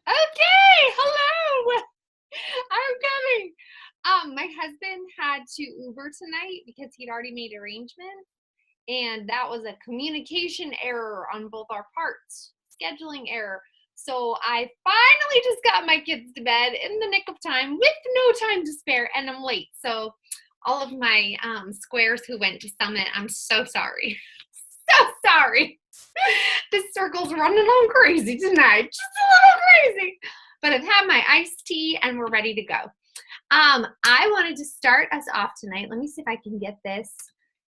Okay, hello. I'm coming. My husband had to Uber tonight because he'd already made arrangements, and that was a communication error on both our parts, scheduling error. So I finally just got my kids to bed in the nick of time with no time to spare, and I'm late. So all of my squares who went to Summit, I'm so sorry. So sorry. This circle's running on crazy tonight. Just a little crazy. But I've had my iced tea and we're ready to go. I wanted to start us off tonight. Let me see if I can get this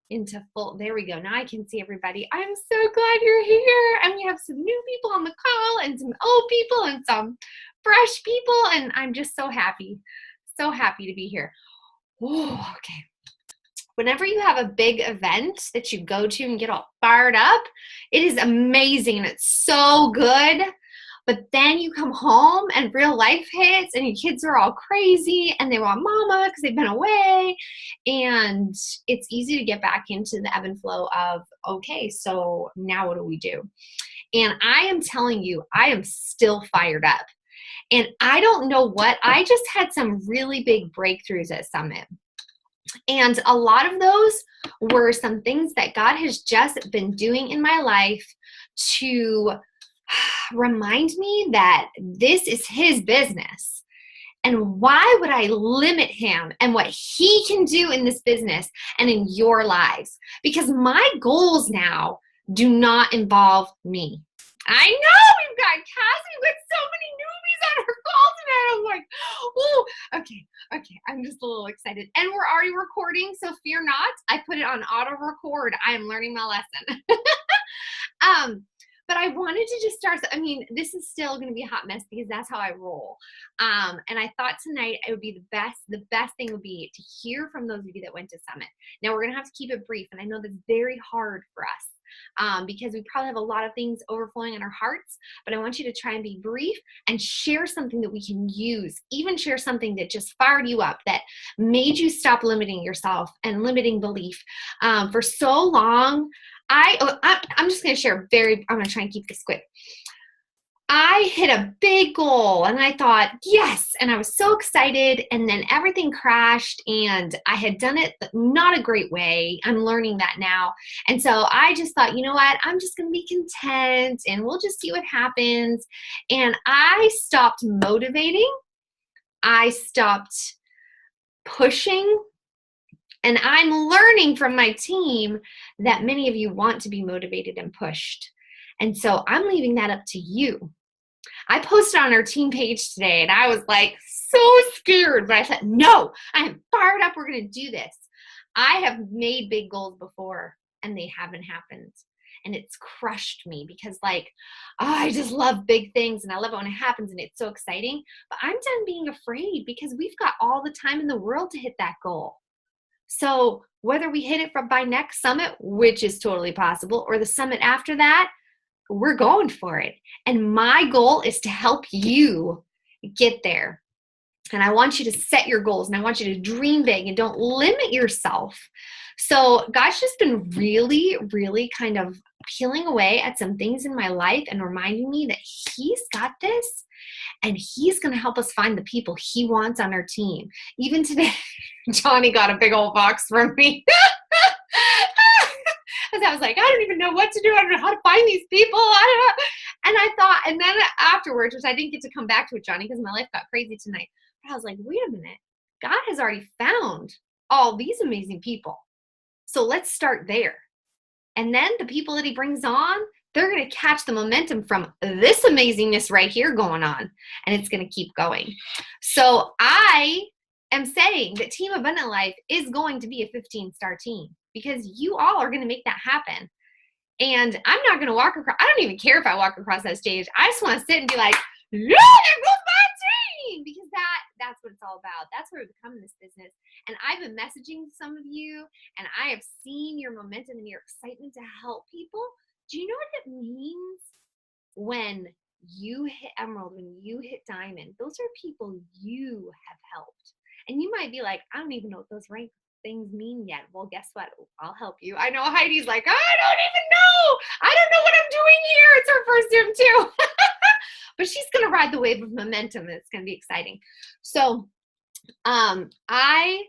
into full. There we go. Now I can see everybody. I'm so glad you're here. And we have some new people on the call and some old people and some fresh people. And I'm just so happy to be here. Ooh, okay. Whenever you have a big event that you go to and get all fired up, it is amazing and it's so good. But then you come home and real life hits and your kids are all crazy and they want mama because they've been away. And it's easy to get back into the ebb and flow of, okay, so now what do we do? And I am telling you, I am still fired up. And I don't know what, I just had some really big breakthroughs at Summit. And a lot of those were some things that God has just been doing in my life to remind me that this is his business. And why would I limit him and what he can do in this business and in your lives? Because my goals now do not involve me. I know we've got Cassie with so many newbies on her call tonight. I'm like, oh, okay. I'm just a little excited. And we're already recording, so fear not. I put it on auto record. I am learning my lesson. But I wanted to just start, I mean, this is still going to be a hot mess because that's how I roll. And I thought tonight it would be the best thing would be to hear from those of you that went to Summit. Now we're going to have to keep it brief. And I know that's very hard for us because we probably have a lot of things overflowing in our hearts, but I want you to try and be brief and share something that we can use, even share something that just fired you up, that made you stop limiting yourself and limiting belief. For so long, I'm just going to share I'm going to try and keep this quick. I hit a big goal and I thought, yes, and I was so excited, and then everything crashed and I had done it not a great way. I'm learning that now. And so I just thought, you know what, I'm just going to be content and we'll just see what happens. And I stopped motivating. I stopped pushing. And I'm learning from my team that many of you want to be motivated and pushed. And so I'm leaving that up to you. I posted on our team page today and I was like so scared, but I said, no, I am fired up. We're going to do this. I have made big goals before and they haven't happened. And it's crushed me because I just love big things and I love it when it happens and it's so exciting. But I'm done being afraid because we've got all the time in the world to hit that goal. So whether we hit it by next summit, which is totally possible, or the summit after that, we're going for it. And my goal is to help you get there. And I want you to set your goals and I want you to dream big and don't limit yourself. So God's just been really, really kind of peeling away at some things in my life and reminding me that he's got this and he's going to help us find the people he wants on our team. Even today, Johnny got a big old box from me. Because I was like, I don't even know what to do. I don't know how to find these people. I don't know. And I thought, and then afterwards, which I didn't get to come back to it, Johnny, because my life got crazy tonight. But I was like, wait a minute. God has already found all these amazing people. So let's start there. And then the people that he brings on, they're going to catch the momentum from this amazingness right here going on. And it's going to keep going. So I am saying that Team Abundant Life is going to be a 15-star team because you all are going to make that happen. And I'm not going to walk across. I don't even care if I walk across that stage. I just want to sit and be like, yeah, there goes my team. Because that's what it's all about. That's what we become in this business. And I've been messaging some of you and I have seen your momentum and your excitement to help people. Do you know what it means when you hit Emerald, when you hit Diamond? Those are people you have helped. And you might be like, I don't even know what those rank things mean yet. Well, guess what? I'll help you. I know Heidi's like, I don't even know. I don't know what I'm doing here. It's her first Zoom too. ride the wave of momentum. It's going to be exciting. So I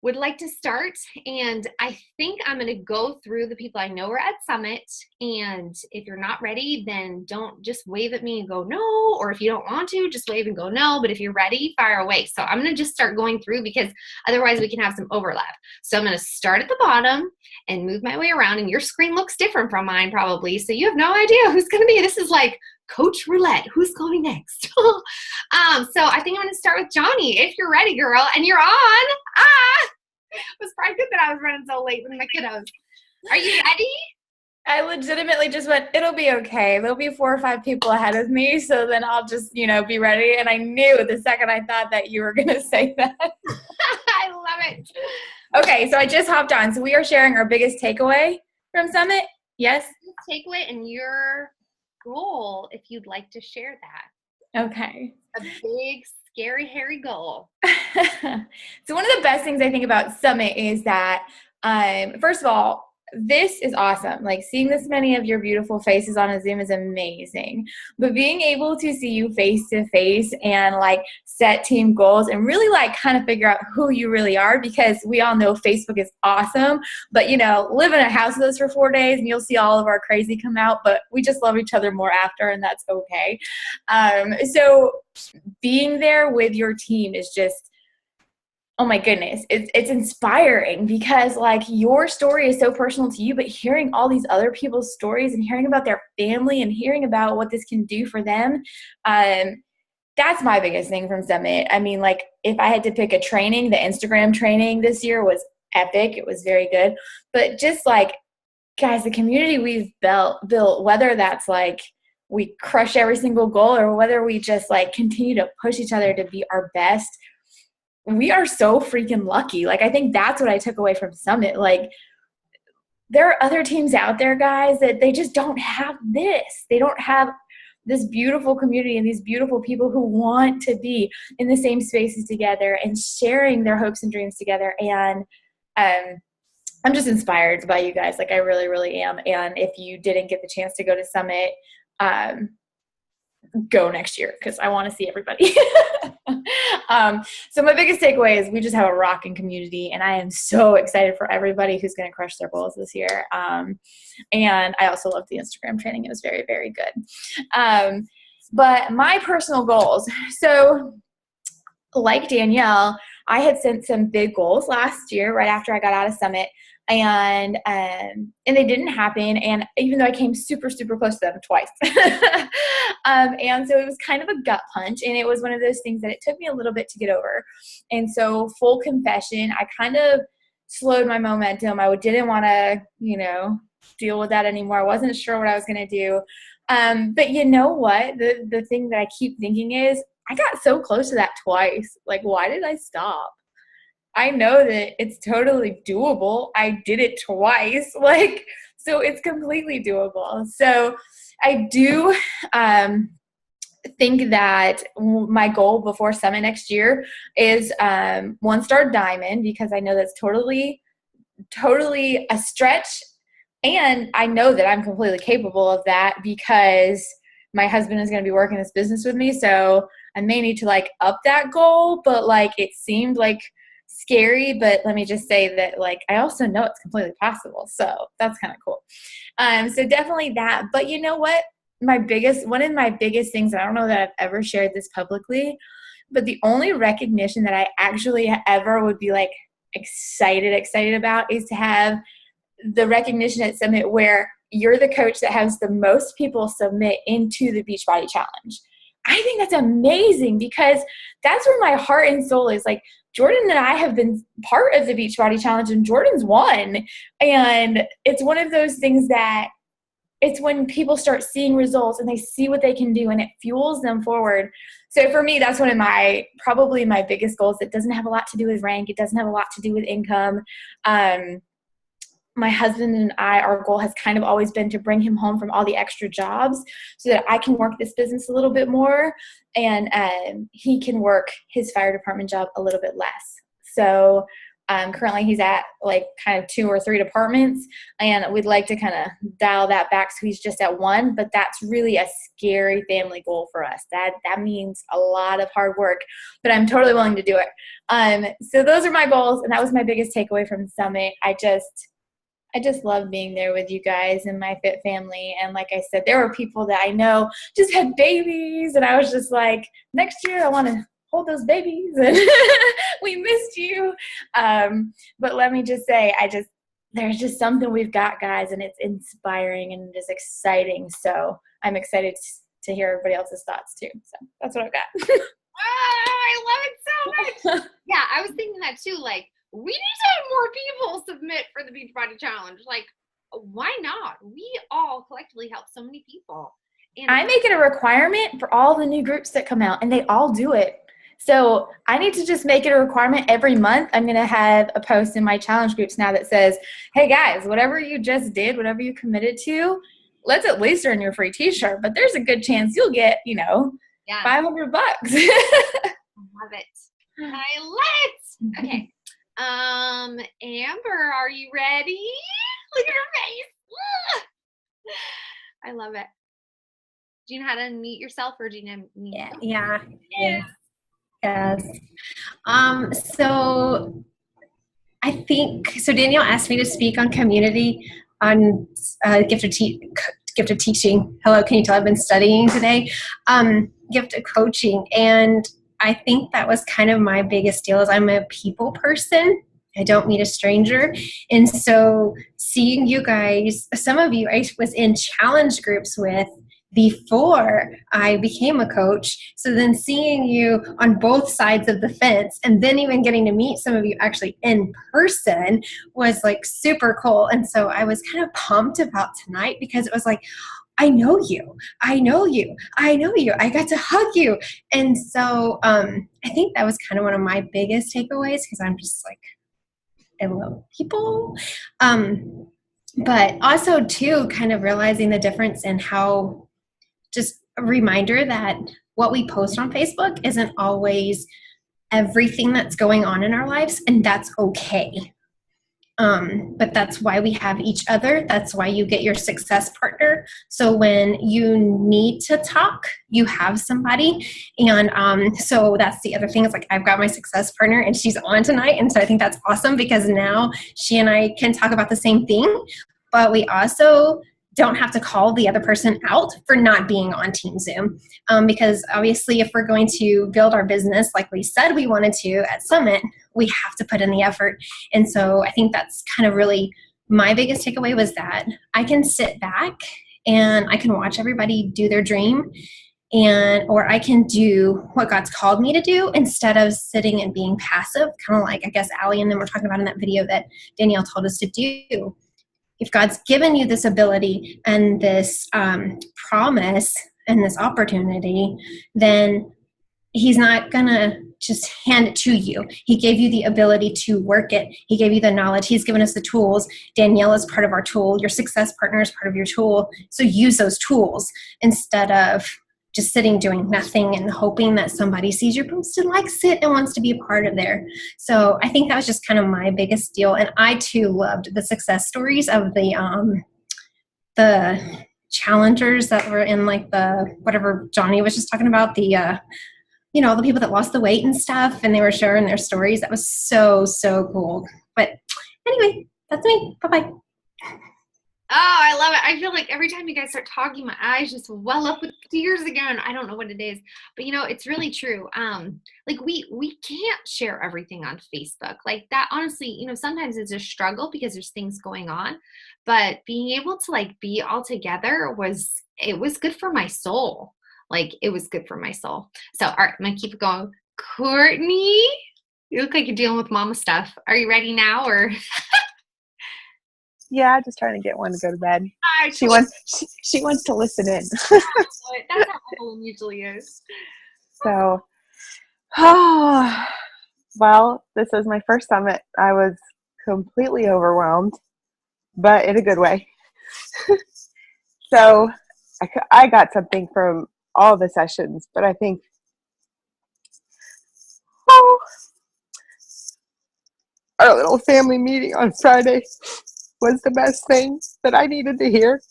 would like to start, and I think I'm going to go through the people I know are at Summit, and if you're not ready, then don't just wave at me and go no, or if you don't want to, just wave and go no, but if you're ready, fire away. So I'm going to just start going through because otherwise we can have some overlap. So I'm going to start at the bottom and move my way around, and your screen looks different from mine probably, so you have no idea who's going to be. This is like Coach Roulette. Who's going next? So I think I'm going to start with Johnny. If you're ready, girl, and you're on. It was probably good that I was running so late with my kiddos. Are you ready? I legitimately just went, it'll be okay. There'll be 4 or 5 people ahead of me, so then I'll just, be ready. And I knew the second I thought that you were going to say that. I love it. Okay, so I just hopped on. So we are sharing our biggest takeaway from Summit. Yes? Takeaway and your goal, if you'd like to share that. Okay. A big, scary, hairy goal. So one of the best things I think about Summit is that, first of all, this is awesome. Like, seeing this many of your beautiful faces on a Zoom is amazing. But being able to see you face to face and like set team goals and really like kind of figure out who you really are, because we all know Facebook is awesome, but live in a house with us for 4 days and you'll see all of our crazy come out, but we just love each other more after, and that's okay. So being there with your team is just, oh my goodness, it's inspiring, because like your story is so personal to you, but hearing all these other people's stories and hearing about their family and hearing about what this can do for them, that's my biggest thing from Summit. I mean, like, if I had to pick a training, the Instagram training this year was epic. It was very good. But just like, guys, the community we've built, whether that's like we crush every single goal or whether we just like continue to push each other to be our best, we are so freaking lucky. Like, I think that's what I took away from Summit. Like, there are other teams out there, guys, that they just don't have this. They don't have this beautiful community and these beautiful people who want to be in the same spaces together and sharing their hopes and dreams together. And I'm just inspired by you guys. Like, I really, really am. And if you didn't get the chance to go to Summit, go next year, because I want to see everybody. So my biggest takeaway is we just have a rocking community, and I am so excited for everybody who's going to crush their goals this year. And I also love the Instagram training. It was very, very good. But my personal goals. So like Danielle, I had set some big goals last year right after I got out of Summit. And they didn't happen. And even though I came super, super close to them twice. And so it was kind of a gut punch. And it was one of those things that it took me a little bit to get over. And so, full confession, I kind of slowed my momentum. I didn't want to, deal with that anymore. I wasn't sure what I was going to do. But you know what? The thing that I keep thinking is, I got so close to that twice. Like, why did I stop? I know that it's totally doable. I did it twice. So it's completely doable. So I do think that my goal before Summit next year is 1-star diamond, because I know that's totally a stretch. And I know that I'm completely capable of that, because my husband is going to be working this business with me. So I may need to up that goal, but it seemed scary, but let me just say that I also know it's completely possible. So that's kind of cool. So definitely that. But you know what? One of my biggest things, I don't know that I've ever shared this publicly, but the only recognition that I actually ever would be excited about is to have the recognition at Summit where you're the coach that has the most people submit into the Beachbody Challenge. I think that's amazing, because that's where my heart and soul is. Jordan and I have been part of the Beachbody Challenge, and Jordan's won. And it's one of those things that it's when people start seeing results and they see what they can do, and it fuels them forward. So for me, that's one of probably my biggest goals. It doesn't have a lot to do with rank. It doesn't have a lot to do with income. My husband and I, our goal has kind of always been to bring him home from all the extra jobs so that I can work this business a little bit more, and he can work his fire department job a little bit less. So Currently he's at like kind of 2 or 3 departments, and we'd like to kind of dial that back so he's just at 1, but that's really a scary family goal for us. That means a lot of hard work, but I'm totally willing to do it. So those are my goals, and that was my biggest takeaway from the summit. I just love being there with you guys and my fit family. And like I said, there were people that I know just had babies, and I was just like, next year I want to hold those babies, and we missed you. But let me just say, there's just something we've got, guys, and it's inspiring and just exciting. So I'm excited to hear everybody else's thoughts too. So that's what I've got. Oh, I love it so much. Yeah, I was thinking that too. Like, we need to have more people submit for the Beachbody Challenge. Like, why not? We all collectively help so many people. And I make it a requirement for all the new groups that come out, and they all do it. So I need to just make it a requirement every month. I'm going to have a post in my challenge groups now that says, hey guys, whatever you just did, whatever you committed to, let's at least earn your free t-shirt. But there's a good chance you'll get, $500. I love it. I love it. Okay. Amber, are you ready? Look at her face. I love it. Do you know how to unmute yourself, or do you know? Yeah. Yes. So I think, Danielle asked me to speak on community, on gifted teaching. Hello, can you tell I've been studying today? Gifted coaching. And I think that was kind of my biggest deal, is I'm a people person. I don't meet a stranger. And so seeing you guys, some of you I was in challenge groups with before I became a coach. So then seeing you on both sides of the fence, and then even getting to meet some of you actually in person, was like super cool. And so I was kind of pumped about tonight, because it was like, I know you. I got to hug you. And so I think that was kind of one of my biggest takeaways, because I'm just like, I love people. But also too, kind of realizing the difference in how, just a reminder that what we post on Facebook isn't always everything that's going on in our lives, and that's okay. But that's why we have each other. That's why you get your success partner. So when you need to talk, you have somebody. And so that's the other thing, is like, I've got my success partner, and she's on tonight. And so I think that's awesome, because now she and I can talk about the same thing, but we also don't have to call the other person out for not being on Team Zoom. Because obviously, if we're going to build our business like we said we wanted to at Summit, we have to put in the effort. And so I think that's kind of really my biggest takeaway, was that I can sit back and I can watch everybody do their dream, or I can do what God's called me to do, instead of sitting and being passive, kind of like, I guess, Allie and them were talking about in that video that Danielle told us to do. If God's given you this ability and this promise and this opportunity, then He's not going to just hand it to you. He gave you the ability to work it. He gave you the knowledge. He's given us the tools. Danielle is part of our tool. Your success partner is part of your tool. So use those tools instead of just sitting doing nothing and hoping that somebody sees your post and likes it and wants to be a part of there. So I think that was just kind of my biggest deal. And I too loved the success stories of the challengers that were in, like, the, whatever Johnny was just talking about, the the people that lost the weight and stuff, and they were sharing their stories. That was so, so cool. But anyway, that's me. Bye-bye. Oh, I love it. I feel like every time you guys start talking, my eyes just well up with tears again. I don't know what it is, but it's really true. Like, we can't share everything on Facebook like that. Honestly, sometimes it's a struggle because there's things going on, but being able to, like, be all together was good for my soul. Like, it was good for my soul. So, all right, I'm going to keep it going. Courtney, you look like you're dealing with mama stuff. Are you ready now, or? Yeah, just trying to get one to go to bed. She wants to listen in. That's how Evelyn usually is. So, well, this was my first summit. I was completely overwhelmed, but in a good way. So I got something from all the sessions, but I think, our little family meeting on Friday was the best thing that I needed to hear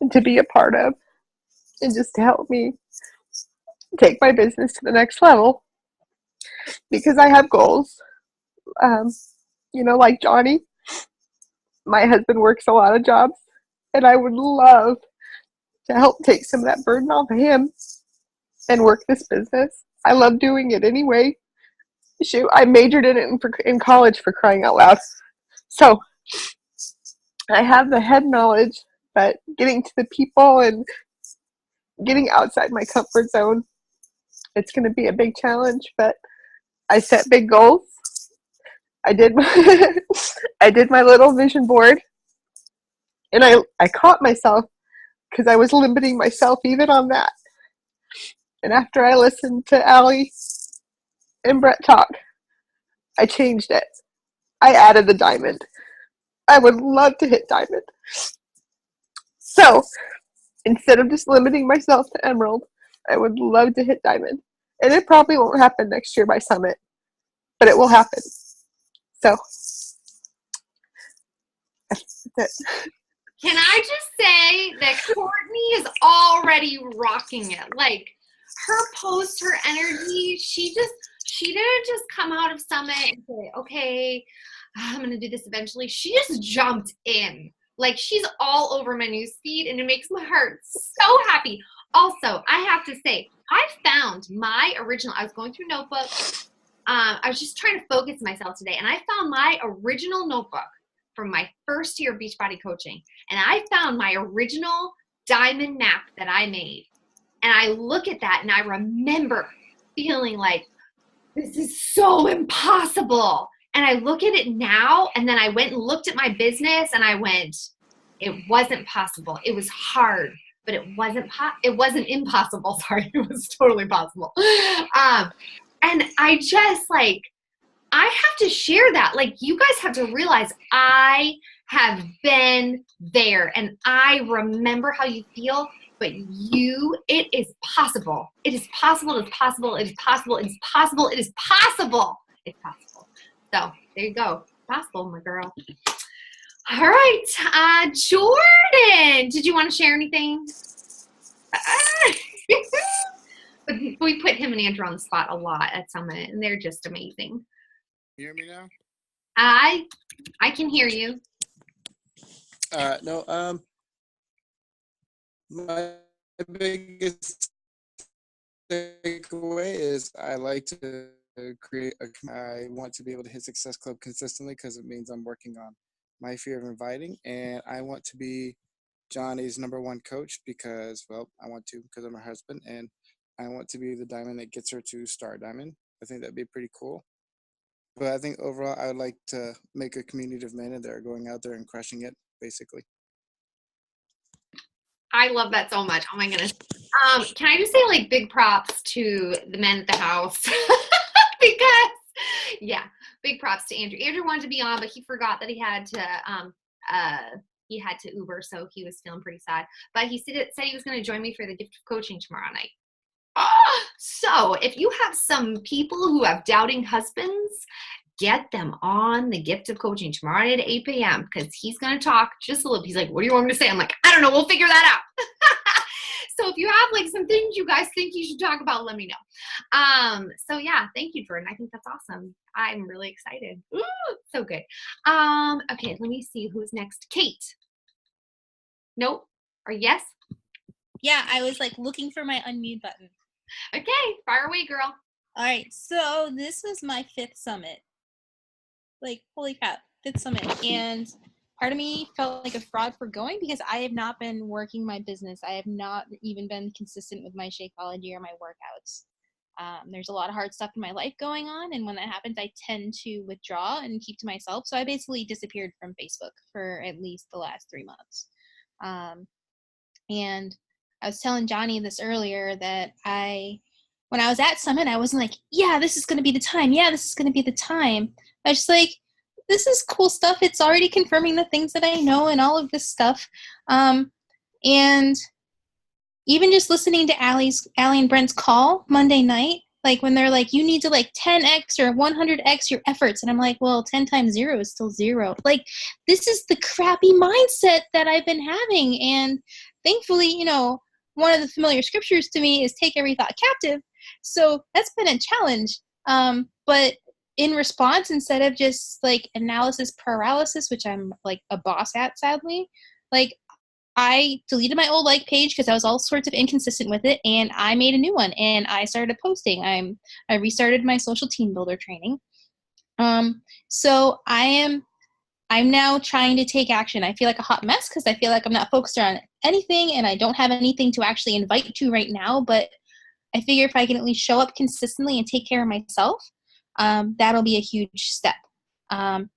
and to be a part of, and just to help me take my business to the next level, because I have goals. Like Johnny, my husband works a lot of jobs, and I would love to help take some of that burden off of him and work this business. I love doing it anyway. Shoot, I majored in it in college, for crying out loud. So I have the head knowledge, but getting to the people and getting outside my comfort zone, it's going to be a big challenge, but I set big goals. I did my little vision board, and I caught myself because I was limiting myself even on that. And after I listened to Allie and Brett talk, I changed it. I added the diamond. I would love to hit diamond. So instead of just limiting myself to emerald, I would love to hit diamond. And it probably won't happen next year by Summit, but it will happen. So that's it. Can I just say that Courtney is already rocking it? Like, her post, her energy, she didn't just come out of Summit and say, okay, I'm going to do this eventually. She just jumped in. Like, she's all over my newsfeed, and it makes my heart so happy. Also, I have to say, I found my original, I was going through Notebook. I was just trying to focus myself today, and I found my original notebook from my first year of Beachbody coaching. And I found my original diamond map that I made. And I look at that and I remember feeling like, this is so impossible. And I look at it now, and then I went and looked at my business, and I went, it wasn't possible. It was hard, but it wasn't impossible. Sorry, it was totally possible. And I just I have to share that. Like, you guys have to realize I have been there, and I remember how you feel, but it is possible. It is possible. It is possible. It is possible. It is possible. It is possible. It's possible. So there you go. Possible, my girl. All right. Jordan, did you want to share anything? We put him and Andrew on the spot a lot at Summit, and they're just amazing. You hear me now? I can hear you. No, my biggest takeaway is I like to I want to be able to hit Success Club consistently, because it means I'm working on my fear of inviting, and I want to be Johnny's #1 coach because I'm her husband, and I want to be the diamond that gets her to Star Diamond. I think that'd be pretty cool. But I think overall, I would like to make a community of men that are going out there and crushing it, basically. I love that so much. Oh my goodness. Can I just say big props to the men at the house? Because big props to Andrew. Andrew wanted to be on, but he forgot that he had to Uber, so he was feeling pretty sad. But he said he was going to join me for the gift of coaching tomorrow night. So if you have some people who have doubting husbands, get them on the gift of coaching tomorrow night at 8 p.m. because he's going to talk just a little. He's like, what do you want me to say? I'm like, I don't know. We'll figure that out. So if you have some things you guys think you should talk about, let me know. So yeah, thank you, Jordan. I think that's awesome. I'm really excited. Ooh, so good. Okay, let me see who's next. Kate. Nope. Or yes? Yeah, I was looking for my unmute button. Okay, fire away, girl. All right, so this was my 5th summit. Holy cow, 5th summit. And part of me felt like a fraud for going because I have not been working my business. I have not even been consistent with my Shakeology or my workouts. There's a lot of hard stuff in my life going on, and when that happens, I tend to withdraw and keep to myself. So I basically disappeared from Facebook for at least the last 3 months. And I was telling Johnny this earlier that when I was at Summit, I wasn't like, yeah, this is going to be the time. Yeah, this is going to be the time. I was just like, this is cool stuff. It's already confirming the things that I know and all of this stuff. And even just listening to Allie and Brent's call Monday night, Like when they're like, you need to like 10x or 100x your efforts. And I'm like, well, 10 times 0 is still 0. Like, this is the crappy mindset that I've been having. And thankfully, you know, one of the familiar scriptures to me is take every thought captive. So that's been a challenge. But in response, instead of just like analysis paralysis, which I'm like a boss at, sadly, like I deleted my old like page because I was all sorts of inconsistent with it, and I made a new one and I started posting. I restarted my social team builder training. So I'm now trying to take action. I feel like a hot mess because I feel like I'm not focused on anything and I don't have anything to actually invite to right now, but I figure if I can at least show up consistently and take care of myself, that'll be a huge step.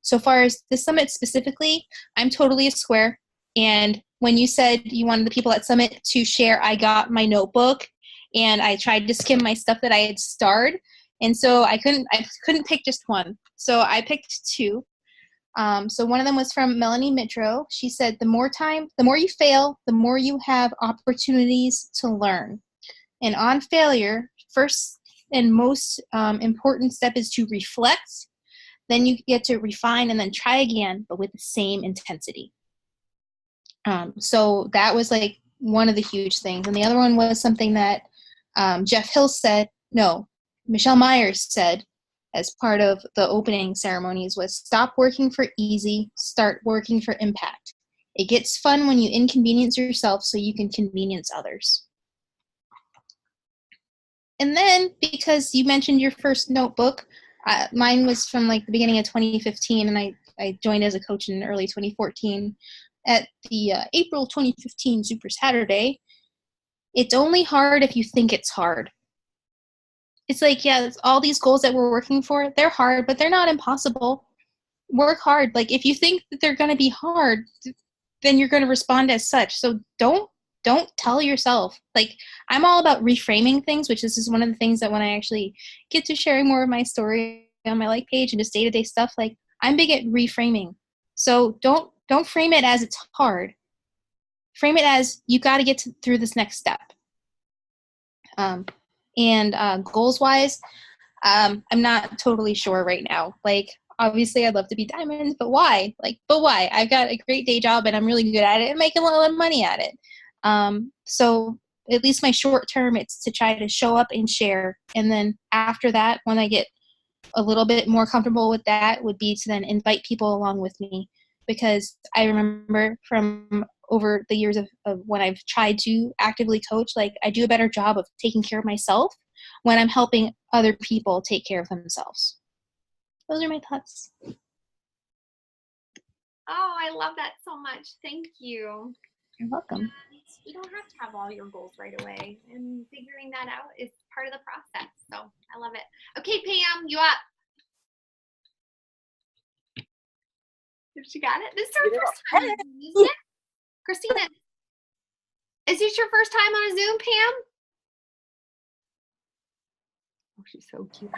So far as the summit specifically, I'm totally a square. And when you said you wanted the people at Summit to share, I got my notebook and I tried to skim my stuff that I had starred. And so I couldn't pick just one. So I picked two. So one of them was from Melanie Mitro. She said, the more you fail, the more you have opportunities to learn. And on failure, first and most important step is to reflect. Then you get to refine and then try again, but with the same intensity. So that was like one of the huge things. And the other one was something that Michelle Myers said as part of the opening ceremonies was stop working for easy, start working for impact. It gets fun when you inconvenience yourself so you can convenience others. And then because you mentioned your first notebook, mine was from like the beginning of 2015 and I joined as a coach in early 2014. At the April 2015 Super Saturday, it's only hard if you think it's hard. It's like, yeah, all these goals that we're working for, they're hard, but they're not impossible. Work hard. Like, if you think that they're going to be hard, then you're going to respond as such. So don't tell yourself. Like, I'm all about reframing things, which is one of the things that when I actually get to sharing more of my story on my like page and just day-to-day stuff, like, I'm big at reframing. So don't frame it as it's hard. Frame it as you got to get through this next step. And goals-wise, I'm not totally sure right now. Like, obviously, I'd love to be diamonds, but why? But why? I've got a great day job, and I'm really good at it and making a lot of money at it. So at least my short term, it's to try to show up and share. And then after that, when I get a little bit more comfortable with that, would be to then invite people along with me. Because I remember from over the years of when I've tried to actively coach, like I do a better job of taking care of myself when I'm helping other people take care of themselves. Those are my thoughts. Oh, I love that so much. Thank you. You're welcome. You don't have to have all your goals right away, and figuring that out is part of the process. So I love it. Okay, Pam, you up? If she got it, this is her first time on Zoom, isn't it? Christina, is this your first time on a Zoom, Pam? Oh, she's so cute.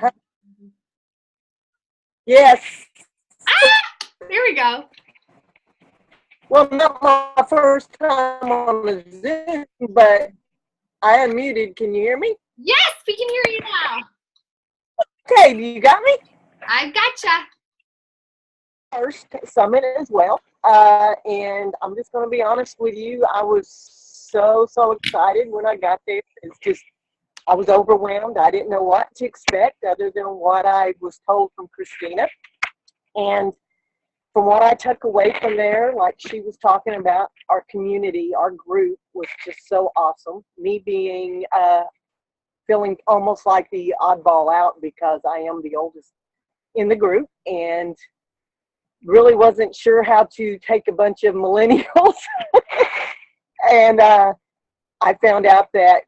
Yes. Ah, there we go. Well, not my first time on the Zoom, but I unmuted. Can you hear me? Yes, we can hear you now. Okay, you got me? I gotcha. First summit as well. And I'm just going to be honest with you. I was so excited when I got there. It's just, I was overwhelmed. I didn't know what to expect other than what I was told from Christina. And from what I took away from there, like she was talking about, our community, our group was just so awesome. Me being, feeling almost like the oddball out because I am the oldest in the group and really wasn't sure how to take a bunch of millennials. And I found out that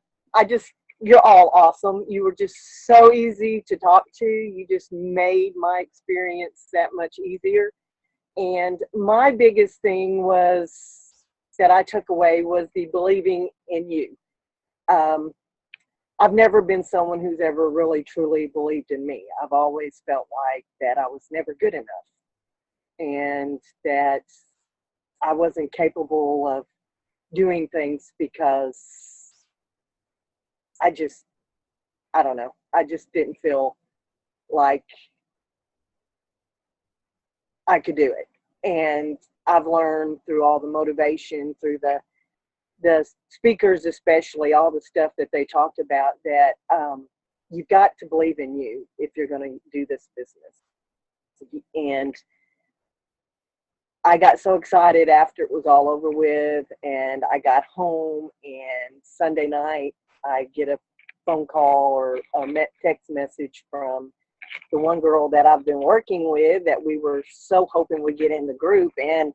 you're all awesome. You were just so easy to talk to. You just made my experience that much easier. And my biggest thing that I took away was the believing in you. I've never been someone who's ever really truly believed in me. I've always felt like that I was never good enough and that I wasn't capable of doing things because I I don't know. I just didn't feel like I could do it. And I've learned through all the motivation, through the speakers, especially all the stuff that they talked about, that you've got to believe in you if you're going to do this business. And I got so excited after it was all over with, and I got home, and Sunday night I get a phone call or a text message from the one girl that I've been working with that we were so hoping would get in the group. And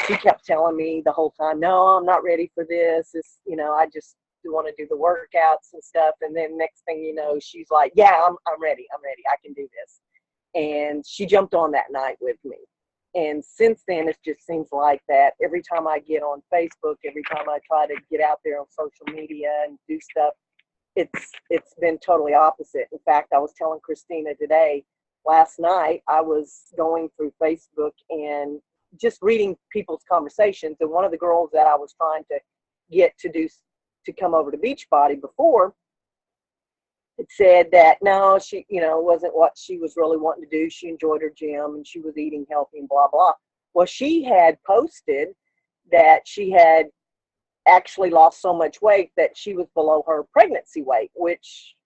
she kept telling me the whole time, no, I'm not ready for this. I just want to do the workouts and stuff. And then next thing you know, she's like, yeah, I'm ready. I can do this. And she jumped on that night with me. And since then, it just seems like that every time I get on Facebook, every time I try to get out there on social media and do stuff, it's been totally opposite. In fact, I was telling Christina today, last night, I was going through Facebook and just reading people's conversations. And one of the girls that I was trying to get to come over to Beachbody before, it said that no, she, wasn't what she was really wanting to do. She enjoyed her gym and she was eating healthy and blah, blah. Well, she had posted that she had actually lost so much weight that she was below her pregnancy weight, which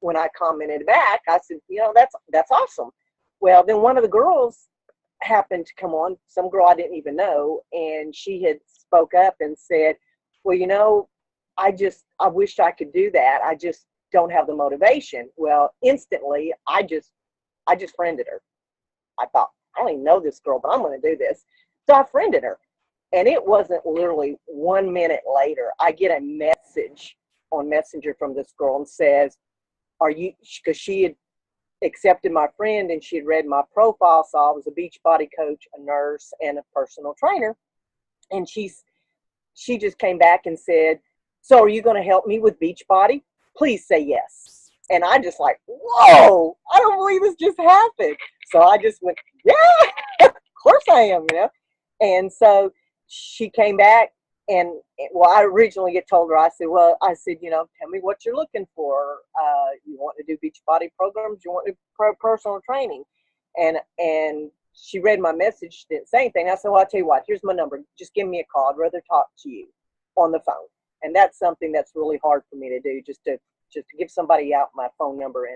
when I commented back, I said, that's awesome. Well, then one of the girls happened to come on, some girl I didn't even know, and she had spoke up and said, well, I wish I could do that. I just don't have the motivation. Well, instantly, I just friended her. I thought, I don't even know this girl, but I'm going to do this. So I friended her. And it wasn't literally 1 minute later, I get a message on Messenger from this girl and says, because she had accepted my friend and she had read my profile, so I was a Beachbody coach, a nurse, and a personal trainer. And she just came back and said, so are you going to help me with Beachbody? Please say yes. And I just like, whoa, I don't believe this just happened. So I just went, yeah, of course I am, And so she came back, and I originally had told her, I said, tell me what you're looking for. You want to do Beachbody programs? You want to do personal training? And she read my message, didn't say anything. I said, well, I'll tell you what, here's my number. Just give me a call. I'd rather talk to you on the phone. And that's something that's really hard for me to do, just to give somebody out my phone number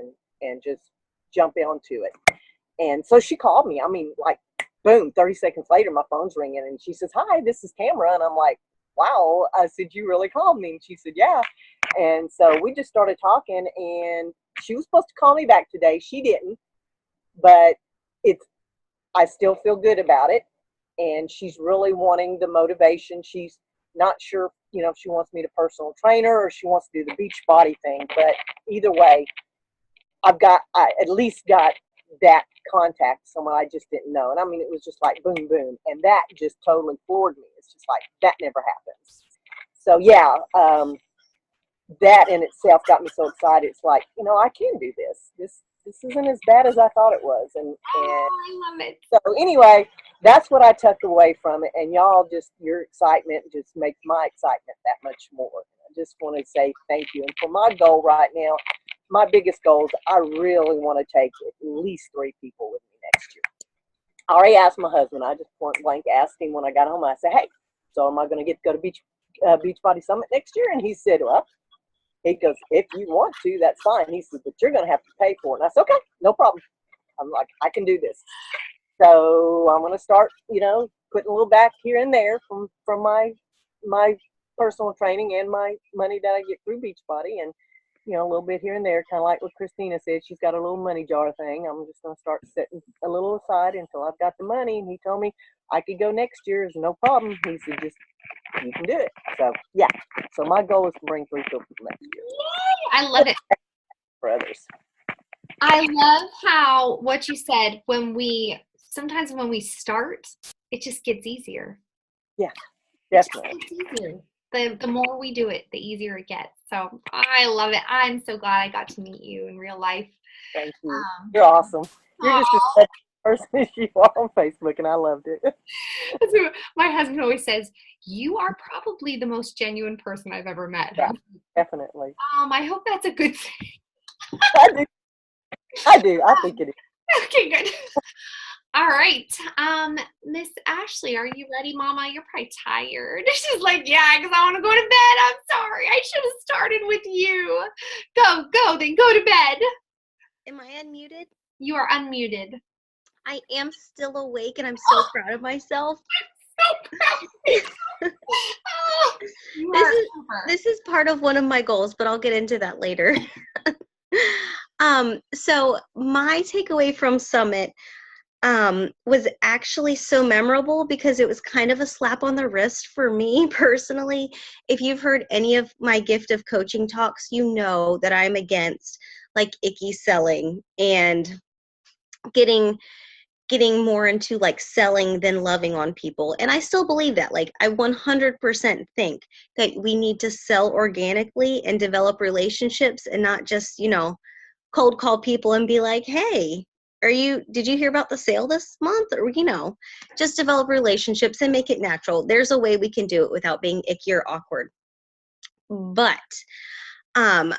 and just jump onto it. And so she called me. I mean, like, boom, 30 seconds later, my phone's ringing, and she says, hi, this is Tamara. And I'm like, wow. I said, you really called me? And she said, yeah. And so we just started talking, and she was supposed to call me back today. She didn't, but I still feel good about it. And she's really wanting the motivation. She's not sure, if she wants me to personal trainer or she wants to do the Beachbody thing. But either way, I at least got that contact, someone I just didn't know. And I mean, it was just like boom, boom. And that just totally floored me. It's just like, that never happens. So yeah, that in itself got me so excited. It's like, I can do this. This isn't as bad as I thought it was. And I love it. So anyway, that's what I took away from it. And y'all, just your excitement just makes my excitement that much more. I just want to say thank you. And for my goal right now, my biggest goal is I really want to take at least 3 people with me next year. I already asked my husband. I just point blank asked him when I got home. I said, hey, so am I going to get to go to Beachbody Summit next year? And he said, well, he goes, if you want to, that's fine. He said, but you're going to have to pay for it. And I said, okay, no problem. I'm like, I can do this. So I'm going to start, putting a little back here and there from my personal training and my money that I get through Beachbody, and a little bit here and there, kind of like what Christina said. She's got a little money jar thing. I'm just going to start setting a little aside until I've got the money. And he told me I could go next year. There's no problem. He said, you can do it. So yeah. So my goal is to bring 3 people next year. Yay! I love it. For others. I love how what you said, sometimes when we start, it just gets easier. Yeah, definitely. It just gets easier. The more we do it, the easier it gets. So I love it. I'm so glad I got to meet you in real life. Thank you. You're awesome. You're just as person as you are on Facebook, and I loved it. So my husband always says, you are probably the most genuine person I've ever met. Yeah, definitely. I hope that's a good thing. I do. I do. I think it is. Okay, good. All right. Miss Ashley, are you ready, Mama? You're probably tired. She's like, yeah, because I want to go to bed. I'm sorry. I should have started with you. Go, then go to bed. Am I unmuted? You are unmuted. I am still awake and I'm so proud of myself. So proud of you. Oh, you are super. This is part of one of my goals, but I'll get into that later. So my takeaway from Summit was actually so memorable because it was kind of a slap on the wrist for me personally. If you've heard any of my gift of coaching talks, you know that I'm against like icky selling and getting more into like selling than loving on people. And I still believe that. Like I 100% think that we need to sell organically and develop relationships and not just, cold call people and be like, hey, did you hear about the sale this month? Or, just develop relationships and make it natural. There's a way we can do it without being icky or awkward. But I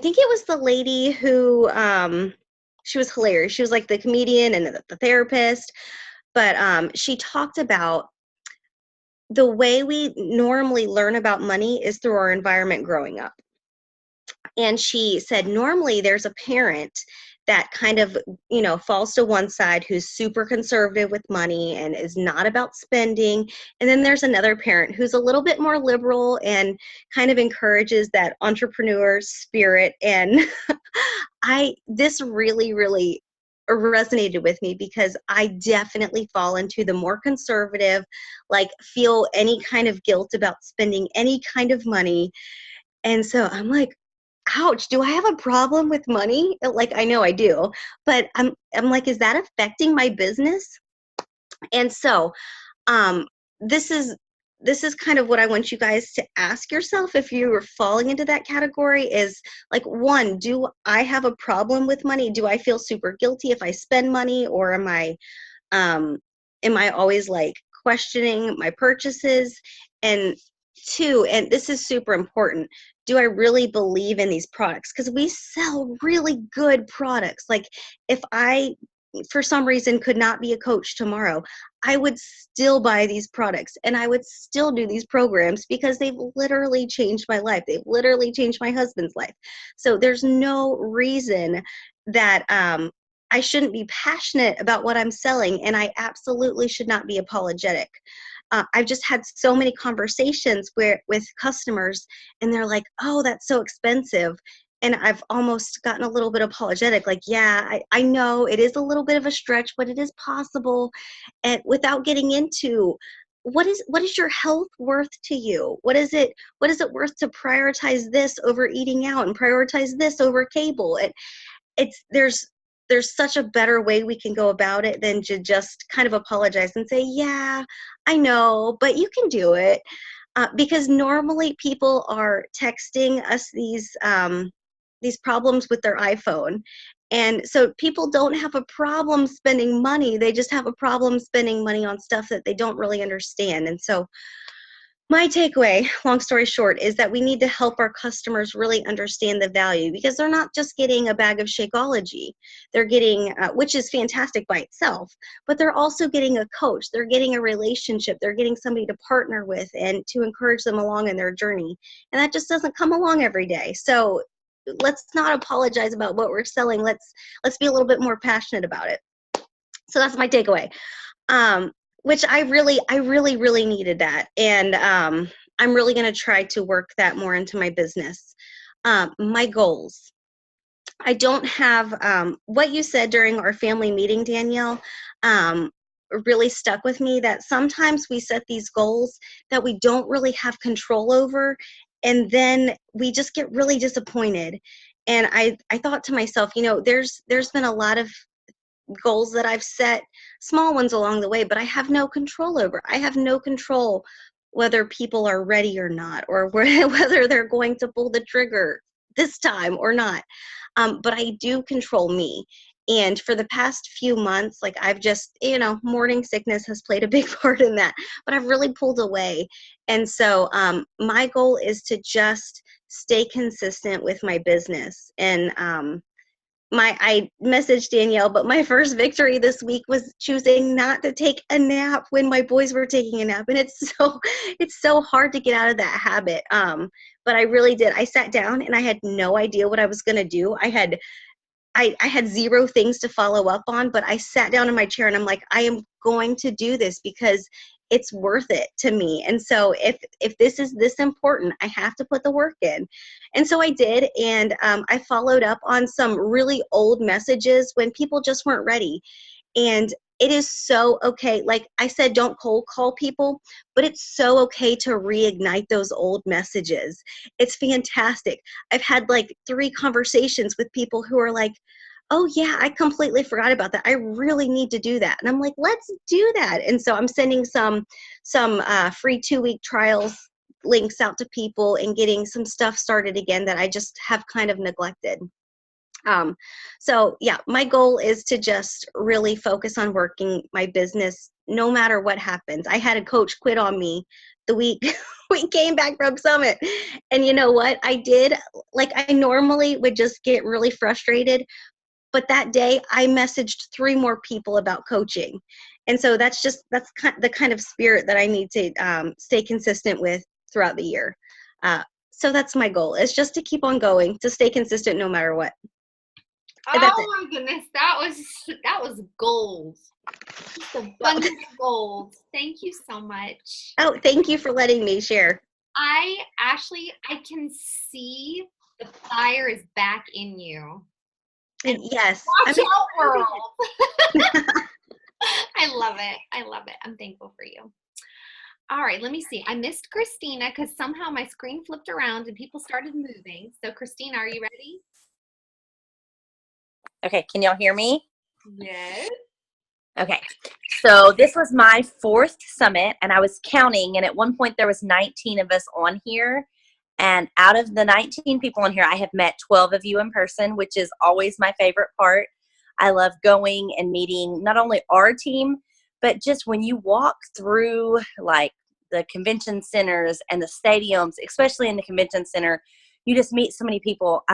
think it was the lady who, she was hilarious. She was like the comedian and the therapist, but she talked about the way we normally learn about money is through our environment growing up. And she said, normally there's a parent that kind of, falls to one side who's super conservative with money and is not about spending. And then there's another parent who's a little bit more liberal and kind of encourages that entrepreneur spirit. And this really, really resonated with me because I definitely fall into the more conservative, like feel any kind of guilt about spending any kind of money. And so I'm like, ouch, do I have a problem with money? Like, I know I do, but I'm like, is that affecting my business? And so, this is kind of what I want you guys to ask yourself if you are falling into that category is like, one, do I have a problem with money? Do I feel super guilty if I spend money, or am I always like questioning my purchases? And two, and this is super important, do I really believe in these products? Because we sell really good products. Like if I, for some reason, could not be a coach tomorrow, I would still buy these products and I would still do these programs because they've literally changed my life. They've literally changed my husband's life. So there's no reason that I shouldn't be passionate about what I'm selling, and I absolutely should not be apologetic. I've just had so many conversations with customers and they're like, oh, that's so expensive. And I've almost gotten a little bit apologetic. Like, yeah, I know it is a little bit of a stretch, but it is possible. And without getting into what is your health worth to you? What is it worth to prioritize this over eating out and prioritize this over cable? And there's such a better way we can go about it than to just kind of apologize and say, yeah, I know, but you can do it. Because normally people are texting us these problems with their iPhone. And so people don't have a problem spending money. They just have a problem spending money on stuff that they don't really understand. And so my takeaway, long story short, is that we need to help our customers really understand the value, because they're not just getting a bag of Shakeology. They're getting, which is fantastic by itself, but they're also getting a coach. They're getting a relationship. They're getting somebody to partner with and to encourage them along in their journey. And that just doesn't come along every day. So let's not apologize about what we're selling. Let's be a little bit more passionate about it. So that's my takeaway. Which I really needed that. And I'm really going to try to work that more into my business. My goals. I don't have what you said during our family meeting, Danielle, really stuck with me, that sometimes we set these goals that we don't really have control over, and then we just get really disappointed. And I thought to myself, there's been a lot of goals that I've set, small ones along the way, but I have no control over. I have no control whether people are ready or not, or whether they're going to pull the trigger this time or not. But I do control me. And for the past few months, like I've just, morning sickness has played a big part in that, but I've really pulled away. And so my goal is to just stay consistent with my business. And I messaged Danielle, but my first victory this week was choosing not to take a nap when my boys were taking a nap. And it's so hard to get out of that habit. But I really did. I sat down and I had no idea what I was going to do. I had zero things to follow up on, but I sat down in my chair and I'm like, I am going to do this because it's worth it to me. And so if this is this important, I have to put the work in. And so I did. And I followed up on some really old messages when people just weren't ready. And it is so okay. Like I said, don't cold call people, but it's so okay to reignite those old messages. It's fantastic. I've had like 3 conversations with people who are like, oh yeah, I completely forgot about that. I really need to do that. And I'm like, let's do that. And so I'm sending some free 2-week trials links out to people and getting some stuff started again that I just have kind of neglected. So yeah, my goal is to just really focus on working my business no matter what happens. I had a coach quit on me the week we came back from Summit. And you know what I did? Like I normally would just get really frustrated. But that day I messaged 3 more people about coaching. And so that's the kind of spirit that I need to stay consistent with throughout the year. So that's my goal, is just to keep on going, to stay consistent no matter what. And that's it. Oh my goodness, that was gold. Just abundant gold. Thank you so much. Oh, thank you for letting me share. Ashley, I can see the fire is back in you. And yes. Watch out, world. I love it. I love it. I'm thankful for you. All right, let me see. I missed Christina because somehow my screen flipped around and people started moving. So Christina, are you ready? Okay, can y'all hear me? Yes. Okay, so this was my 4th summit, and I was counting, and at one point there was 19 of us on here. And out of the 19 people on here, I have met 12 of you in person, which is always my favorite part. I love going and meeting not only our team, but just when you walk through like the convention centers and the stadiums, especially in the convention center, you just meet so many people.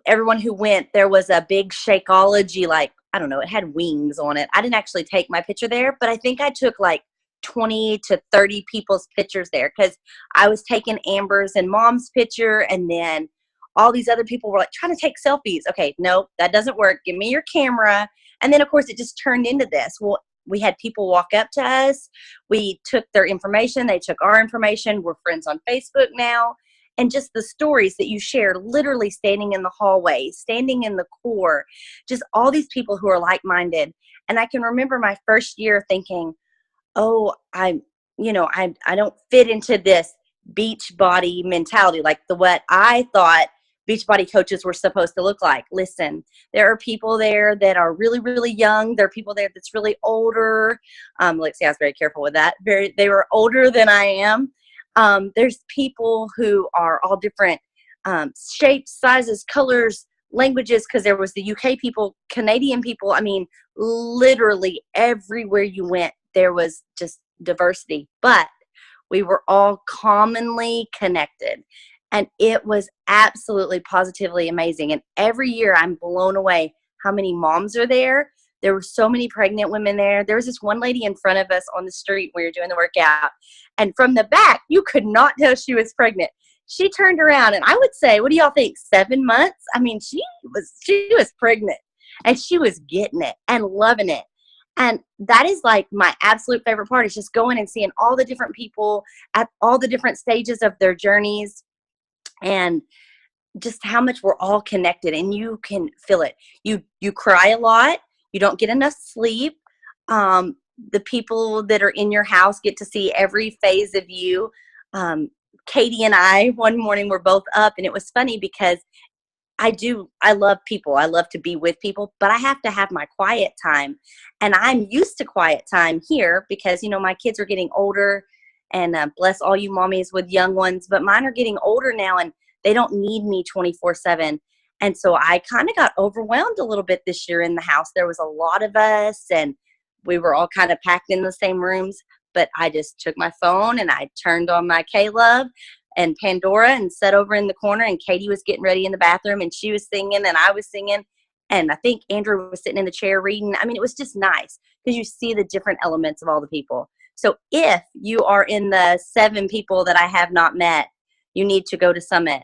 Everyone who went, there was a big Shakeology, like, I don't know, it had wings on it. I didn't actually take my picture there, but I think I took like 20 to 30 people's pictures there because I was taking Amber's and Mom's picture, and then all these other people were like trying to take selfies. Okay, no, that doesn't work. Give me your camera. And then of course it just turned into this. Well, we had people walk up to us. We took their information. They took our information. We're friends on Facebook now. And just the stories that you share, literally standing in the hallway, standing in the core, just all these people who are like-minded. And I can remember my first year thinking, oh, I don't fit into this beach body mentality, like what I thought beach body coaches were supposed to look like. Listen, there are people there that are really, really young. There are people there that's really older. Lexi, I was very careful with that. They were older than I am. There's people who are all different shapes, sizes, colors, languages, because there was the UK people, Canadian people. I mean, literally everywhere you went, there was just diversity, but we were all commonly connected, and it was absolutely positively amazing. And every year I'm blown away how many moms are there. There were so many pregnant women there. There was this one lady in front of us on the street when we were doing the workout, and from the back you could not tell she was pregnant. She turned around, and I would say, what do y'all think, 7 months? I mean, she was pregnant, and she was getting it and loving it. And that is like my absolute favorite part, is just going and seeing all the different people at all the different stages of their journeys, and just how much we're all connected. And you can feel it. You cry a lot. You don't get enough sleep. The people that are in your house get to see every phase of you. Katie and I, one morning, were both up, and it was funny because I love people. I love to be with people, but I have to have my quiet time. And I'm used to quiet time here because, my kids are getting older, and bless all you mommies with young ones, but mine are getting older now, and they don't need me 24/7. And so I kind of got overwhelmed a little bit this year in the house. There was a lot of us, and we were all kind of packed in the same rooms. But I just took my phone and I turned on my K-Love, and Pandora and sat over in the corner, and Katie was getting ready in the bathroom and she was singing and I was singing. And I think Andrew was sitting in the chair reading. I mean, it was just nice because you see the different elements of all the people. So if you are in the 7 people that I have not met, you need to go to Summit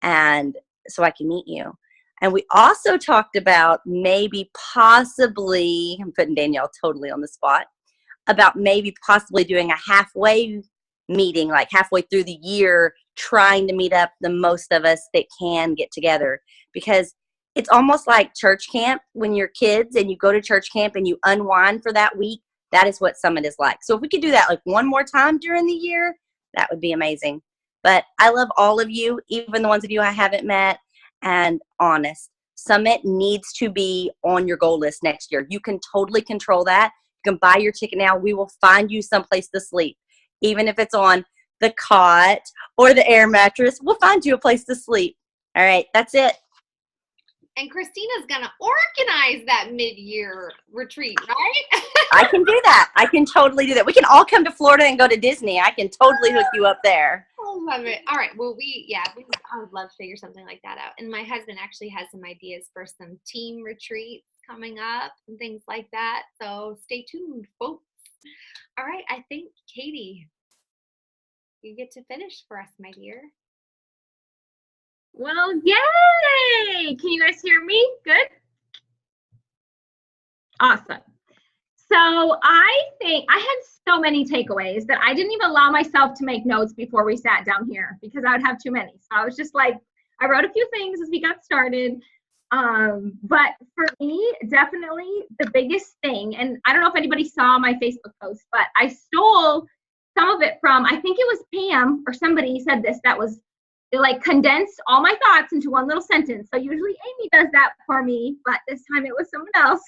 and so I can meet you. And we also talked about maybe possibly, I'm putting Danielle totally on the spot, about maybe possibly doing a halfway meeting, like halfway through the year, trying to meet up the most of us that can get together. Because it's almost like church camp when you're kids and you go to church camp and you unwind for that week. That is what Summit is like. So if we could do that like one more time during the year, that would be amazing. But I love all of you, even the ones of you I haven't met. And honest, Summit needs to be on your goal list next year. You can totally control that. You can buy your ticket now. We will find you someplace to sleep. Even if it's on the cot or the air mattress, we'll find you a place to sleep. All right, that's it. And Christina's going to organize that mid-year retreat, right? I can do that. I can totally do that. We can all come to Florida and go to Disney. I can totally hook you up there. I love it. All right. Well, I would love to figure something like that out. And my husband actually has some ideas for some team retreats coming up and things like that. So stay tuned, folks. All right. I think, Katie, you get to finish for us, my dear. Well, yay! Can you guys hear me? Good? Awesome. So I think I had so many takeaways that I didn't even allow myself to make notes before we sat down here because I would have too many. So I was just like, I wrote a few things as we got started. But for me, definitely the biggest thing, and I don't know if anybody saw my Facebook post, but I stole some of it from, I think it was Pam or somebody said this, that was, it like condensed all my thoughts into one little sentence. So usually Amy does that for me, but this time it was someone else.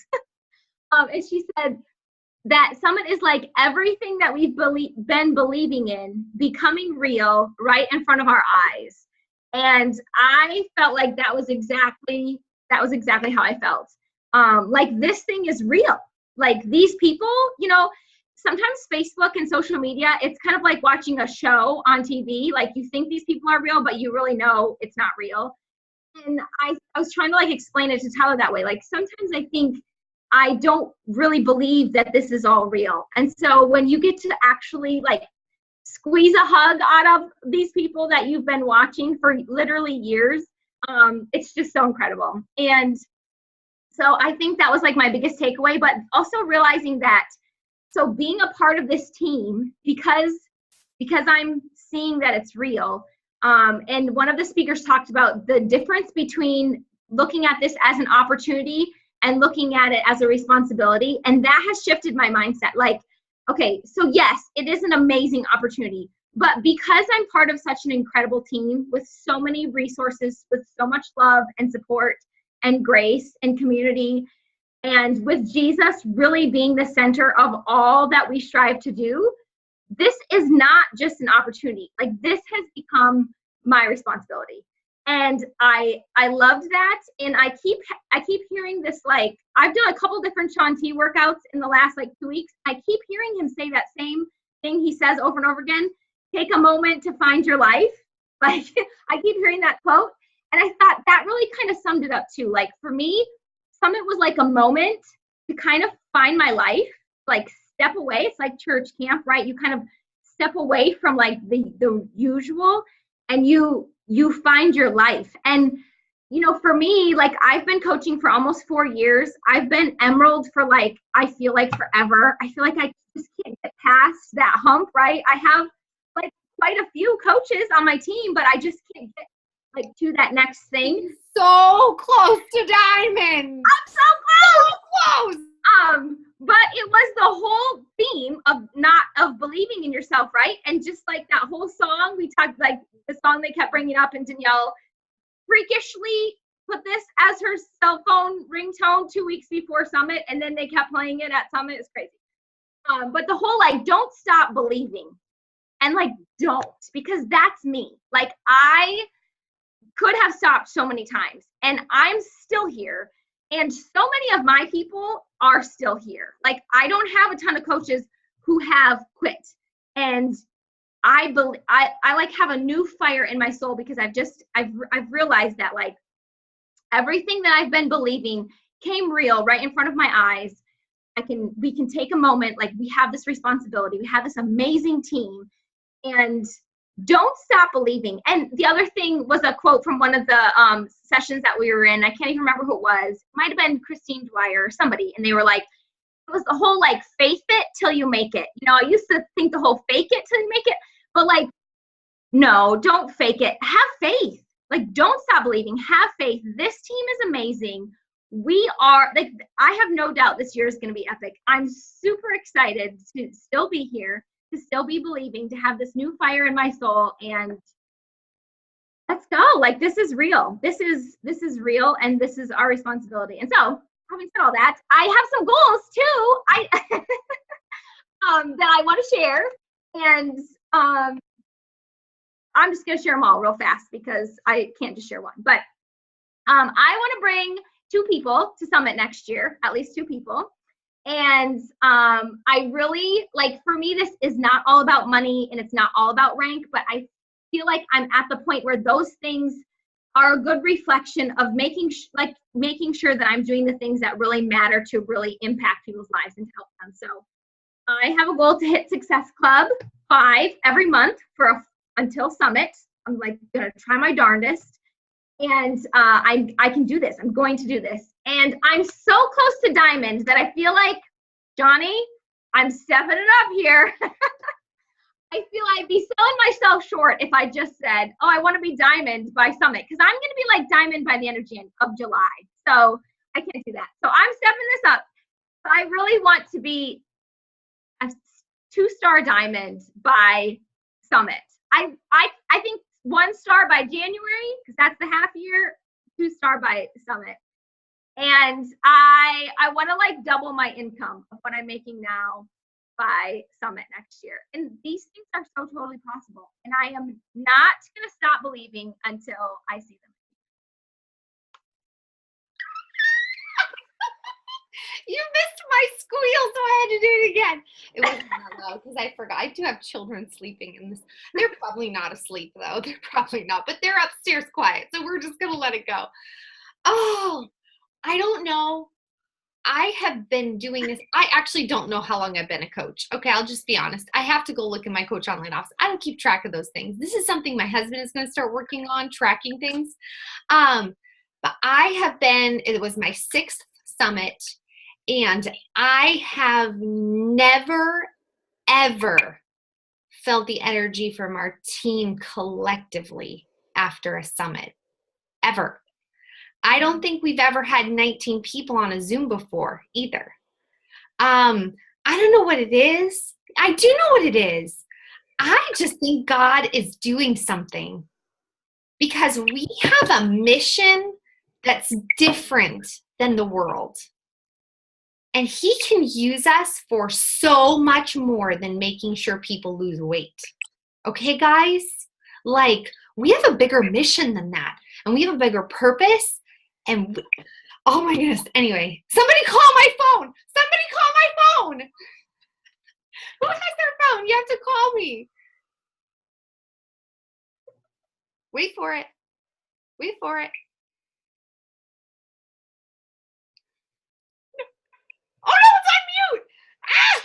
And she said that Summit is like everything that we've been believing in becoming real right in front of our eyes. And I felt like that was exactly how I felt. Like this thing is real. Like these people, you know, sometimes Facebook and social media, it's kind of like watching a show on TV. Like you think these people are real, but you really know it's not real. And I was trying to like explain it to Tyler that way. Like sometimes I think I don't really believe that this is all real. And so when you get to actually like squeeze a hug out of these people that you've been watching for literally years, it's just so incredible. And so I think that was like my biggest takeaway, but also realizing that, so being a part of this team, because I'm seeing that it's real, and one of the speakers talked about the difference between looking at this as an opportunity and looking at it as a responsibility, and that has shifted my mindset. Like, okay, so yes, it is an amazing opportunity, but because I'm part of such an incredible team with so many resources, with so much love and support and grace and community, and with Jesus really being the center of all that we strive to do, this is not just an opportunity. Like this has become my responsibility. And I loved that. And I keep hearing this, like, I've done a couple different Shaun T workouts in the last like 2 weeks. I keep hearing him say that same thing he says over and over again, take a moment to find your life. Like I keep hearing that quote. And I thought that really kind of summed it up too. Like for me, Summit was like a moment to kind of find my life, like step away. It's like church camp, right? You kind of step away from like the usual and you find your life. And, you know, for me, like I've been coaching for almost 4 years. I've been Emerald for like, I feel like forever. I feel like I just can't get past that hump, right? I have like quite a few coaches on my team, but I just can't get like to that next thing. So close to diamond. I'm so close. But it was the whole theme of believing in yourself, right? And just like that whole song, we talked like the song they kept bringing up, and Danielle freakishly put this as her cell phone ringtone 2 weeks before Summit, and then they kept playing it at Summit. It's crazy. But the whole like, don't stop believing, and like don't, because that's me. Like I could have stopped so many times, and I'm still here. And so many of my people are still here. Like I don't have a ton of coaches who have quit. And I like have a new fire in my soul because I've realized that like everything that I've been believing came real right in front of my eyes. We can take a moment, like we have this responsibility, we have this amazing team, and don't stop believing. And the other thing was a quote from one of the sessions that we were in. I can't even remember who it was. It might have been Christine Dwyer or somebody. And they were like, it was the whole like faith it till you make it. You know, I used to think the whole fake it till you make it, but like, no, don't fake it. Have faith. Like, don't stop believing. Have faith. This team is amazing. We are, like, I have no doubt this year is going to be epic. I'm super excited to still be here, to still be believing, to have this new fire in my soul, and let's go. Like, this is real. This is real, and this is our responsibility. And so, having said all that, I have some goals too. That I want to share, and I'm just going to share them all real fast because I can't just share one. But I want to bring 2 people to Summit next year, at least 2 people. And I really, like, for me, this is not all about money and it's not all about rank, but I feel like I'm at the point where those things are a good reflection of making sure that I'm doing the things that really matter to really impact people's lives and to help them. So I have a goal to hit Success Club 5 every month until Summit. I'm like gonna try my darndest, and I can do this. I'm going to do this, and I'm so close to Diamond that I feel like, Johnny, I'm stepping it up here. I feel I'd be selling myself short if I just said, oh, I want to be Diamond by Summit, because I'm going to be like Diamond by the end of July. So I can't do that. So I'm stepping this up. But I really want to be a 2-star Diamond by Summit. I think 1-star by January, because that's the half year, 2-star by Summit. And I want to like double my income of what I'm making now by Summit next year. And these things are so totally possible. And I am not going to stop believing until I see them. You missed my squeal, so I had to do it again. It wasn't that loud because I forgot. I do have children sleeping in this. They're probably not asleep, though. They're probably not, but they're upstairs quiet, so we're just going to let it go. Oh, I don't know. I have been doing this. I actually don't know how long I've been a coach. Okay, I'll just be honest. I have to go look in my Coach Online office. I don't keep track of those things. This is something my husband is going to start working on, tracking things. But I have been, it was my 6th summit, and I have never, ever felt the energy from our team collectively after a summit, ever. I don't think we've ever had 19 people on a Zoom before either. I don't know what it is. I do know what it is. I just think God is doing something because we have a mission that's different than the world. And he can use us for so much more than making sure people lose weight. Okay, guys? Like, we have a bigger mission than that. And we have a bigger purpose. And oh my goodness. Anyway, somebody call my phone. Somebody call my phone. Who has their phone? You have to call me. Wait for it. Wait for it. Oh no, it's on mute. Ah!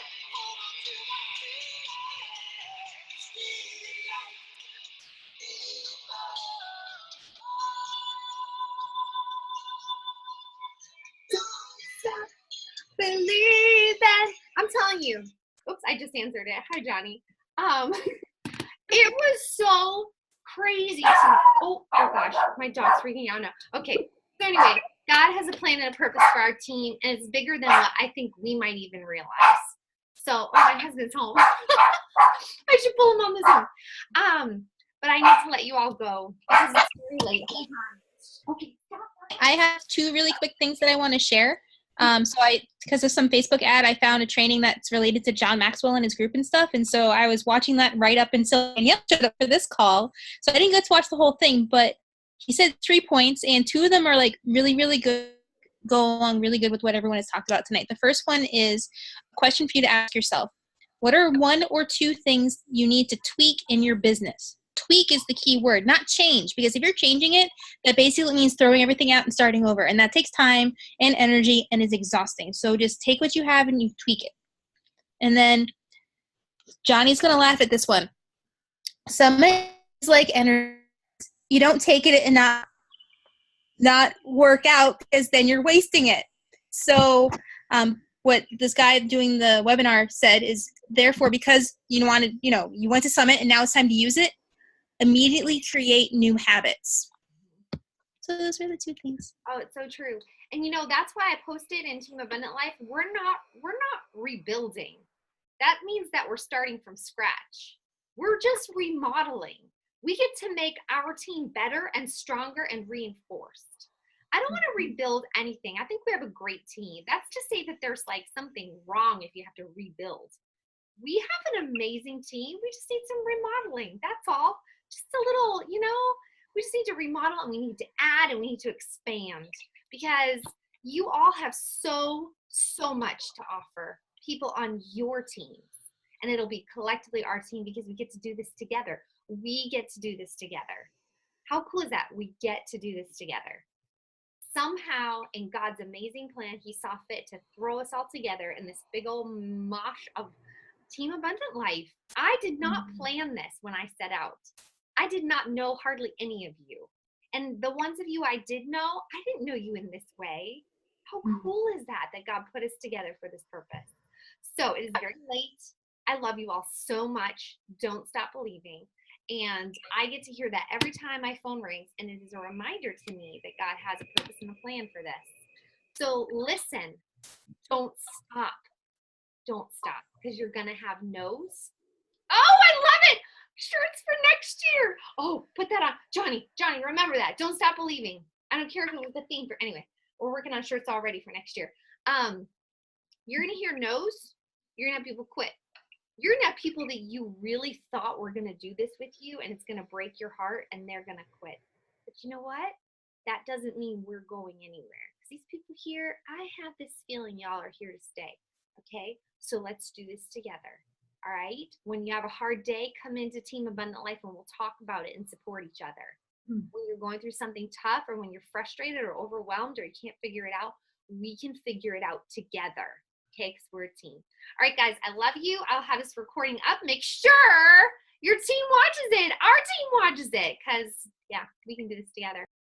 Believe that. I'm telling you. Oops, I just answered it. Hi, Johnny. It was so crazy. Oh gosh, my dog's freaking out now. Okay, so anyway, God has a plan and a purpose for our team, and it's bigger than what I think we might even realize. So, my husband's home. I should pull him on the Zoom. But I need to let you all go because it's very late. Okay. I have 2 really quick things that I want to share. Because of some Facebook ad, I found a training that's related to John Maxwell and his group and stuff. And so I was watching that right up until Danielle showed up for this call. So I didn't get to watch the whole thing, but he said 3 points, and 2 of them are like really, really good, go along really good with what everyone has talked about tonight. The first one is a question for you to ask yourself. What are 1 or 2 things you need to tweak in your business? Tweak is the key word, not change, because if you're changing it, that basically means throwing everything out and starting over, and that takes time and energy and is exhausting. So just take what you have and you tweak it. And then Johnny's going to laugh at this one. Summit is like energy. You don't take it and not work out, because then you're wasting it. So what this guy doing the webinar said is, therefore, because you went to Summit and now it's time to use it, immediately create new habits. So those are the 2 things. Oh, it's so true. And that's why I posted in Team Abundant Life, we're not rebuilding. That means that we're starting from scratch. We're just remodeling. We get to make our team better and stronger and reinforced. I don't want to rebuild anything. I think we have a great team. That's to say that there's like something wrong if you have to rebuild. We have an amazing team. We just need some remodeling. That's all. Just a little, we just need to remodel, and we need to add, and we need to expand, because you all have so much to offer people on your teams. And it'll be collectively our team, because we get to do this together. We get to do this together. How cool is that? We get to do this together. Somehow, in God's amazing plan, he saw fit to throw us all together in this big old mosh of Team Abundant Life. I did not plan this when I set out. I did not know hardly any of you. And the ones of you I did know, I didn't know you in this way. How cool is that God put us together for this purpose? So it is very late. I love you all so much. Don't stop believing. And I get to hear that every time my phone rings, and it is a reminder to me that God has a purpose and a plan for this. So listen, don't stop. Don't stop, because you're going to have no's. Oh, I love it. Shirts for next year. Oh, put that on. Johnny, remember that. Don't stop believing. I don't care if it was the theme for, anyway, we're working on shirts already for next year. You're going to hear no's. You're going to have people quit. You're going to have people that you really thought were going to do this with you, and it's going to break your heart, and they're going to quit. But you know what? That doesn't mean we're going anywhere. Because these people here, I have this feeling y'all are here to stay. Okay? So let's do this together. All right? When you have a hard day, come into Team Abundant Life, and we'll talk about it and support each other. When you're going through something tough, or when you're frustrated or overwhelmed, or you can't figure it out, we can figure it out together. Okay, because we're a team. All right, guys, I love you. I'll have this recording up. Make sure your team watches it. Our team watches it, because, yeah, we can do this together.